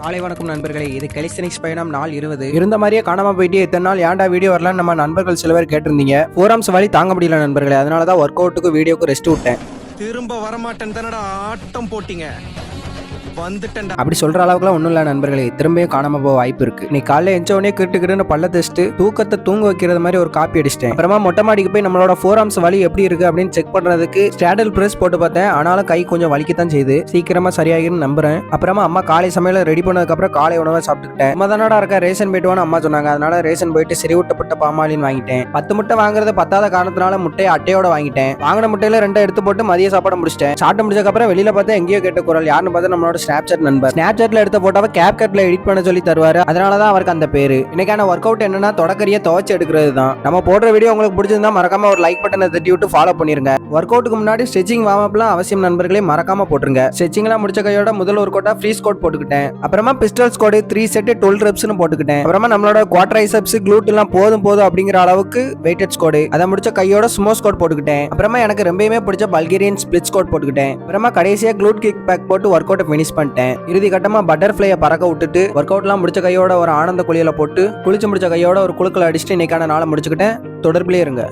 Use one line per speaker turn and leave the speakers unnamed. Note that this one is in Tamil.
காலை வணக்கம் நண்பர்களே. இது கலிஸ்தனிக்ஸ் பயணம் நாள் 20 இருந்த மாதிரியே காணாம போயிட்டு இத்தனை நாள் ஏன்டா வீடியோ வரலான்னு நம்ம நண்பர்கள் சில பேர் கேட்டிருந்தீங்க. ஃபோரம்ஸ் வழி தாங்க முடியல நண்பர்களே, அதனாலதான் ஒர்க் அவுட்டுக்கு வீடியோக்கு ரெஸ்ட் விட்டேன்.
திரும்ப வரமாட்டேன் தானடா ஆட்டம் போட்டீங்க.
அப்படி சொல்ற அளவுக்குலாம் ஒண்ணும் இல்ல நண்பர்களே, திரும்பியும் காணாம போக வாய்ப்பு இருக்கு. நீ காலைல எஞ்சவனே கிட்டுக்கிட்டு பல்ல தேச்சிட்டு தூக்கத்தை தூங்க வைக்கிறது மாதிரி ஒரு காப்பி அடிச்சிட்டேன். அப்புறமா மொட்டை மாடிக்கு போய் நம்மளோட ஃபோரம்ஸ் வலி எப்படி இருக்கு அப்படின்னு செக் பண்றதுக்கு ஸ்டாடல் பிரஸ் போட்டு பார்த்தேன். ஆனாலும் கை கொஞ்சம் வலிக்கத்தான் செய்யுது. சீக்கிரமா சரியாகின்னு நம்புறேன். அப்புறமா அம்மா காலை சமையல ரெடி பண்ணதுக்கு அப்புறம் காலை உணவை சாப்பிட்டுக்கிட்டேன். அம்மா தானடா இருக்க, ரேஷன் போயிட்டு வான்னு அம்மா சொன்னாங்க. அதனால ரேஷன் போயிட்டு செறிவூட்டப்பட்ட பாமாலின் வாங்கிட்டேன். 10 முட்டை வாங்குறது பத்தாத காரணத்தினால முட்டையை அட்டையோட வாங்கிட்டேன். வாங்கின முட்டையில 2 எடுத்து போட்டு மதிய சாப்பாடு முடிச்சிட்டேன். சாப்பிட்டு முடிச்சதுக்கு அப்புறம் வெளியில பார்த்தா எங்கேயோ கேட்ட குரல். யாருன்னு பார்த்தா நம்மளோட ஸ்னாப்சாட் நண்பர். ஸ்னாப்சாட்ல எடுத்த போட்டோவை கேப்கட்ல எடிட் பண்ண சொல்லி தருவாரு. அதனாலதான் அவருக்கு அந்த பேரு. இன்னைக்கான ஒர்க் அவுட் என்னன்னா தொடக்கரியை துவச்சு எடுக்கிறது தான். நம்ம போடுற வீடியோ உங்களுக்கு பிடிச்சிருந்தா மறக்காம ஒரு லைக் பட்டனை தட்டி விட்டு ஃபாலோ பண்ணிருங்க. ஒர்க் அவுட்டுக்கு முன்னாடி ஸ்ட்ரெச்சிங் வார்ம் அப்லாம் அவசியம் நண்பர்களே, மறக்காம போட்டுருங்க. ஸ்ட்ரெச்சிங்லாம் முடிச்ச கையோட முதல் ஒரு கோட்டா ஃப்ரீ ஸ்குவாட் போட்டுக்கிட்டேன். அப்புறமா பிஸ்டல் ஸ்குவாட் 3 செட் 12 ரெப்ஸ்னு போட்டுக்கிட்டேன். அப்புறமா நம்மளோட குவாட்ரைசெப்ஸ் glute எல்லாம் போதும் அப்படிங்கிற அளவுக்கு வெயிட்டட் ஸ்குவாட் அதை முடிச்ச கையோட ஸ்மோ ஸ்குவாட் போட்டுக்கிட்டேன். அப்புறமா எனக்கு ரொம்பவே பிடிச்ச பல்கேரியன் ஸ்பிளிட் ஸ்குவாட் போட்டுக்கிட்டேன். அப்புறமா கடைசியா glute kick back போட்டு ஒர்க் அவுட் ஃபினிஷ் பண்ணிட்டேன். இறுதி கட்டமா பட்டர்ஃப்ளையை பறக்க விட்டுட்டு ஒர்க் அவுட்லாம் முடிச்ச கையோட ஒரு ஆனந்த குளியல போட்டு குளிச்சு முடிச்ச கையோட ஒரு குழுக்களை அடிச்சுட்டு இன்னைக்கான நாளை முடிச்சுக்கிட்டேன். தொடர்பிலே இருங்க.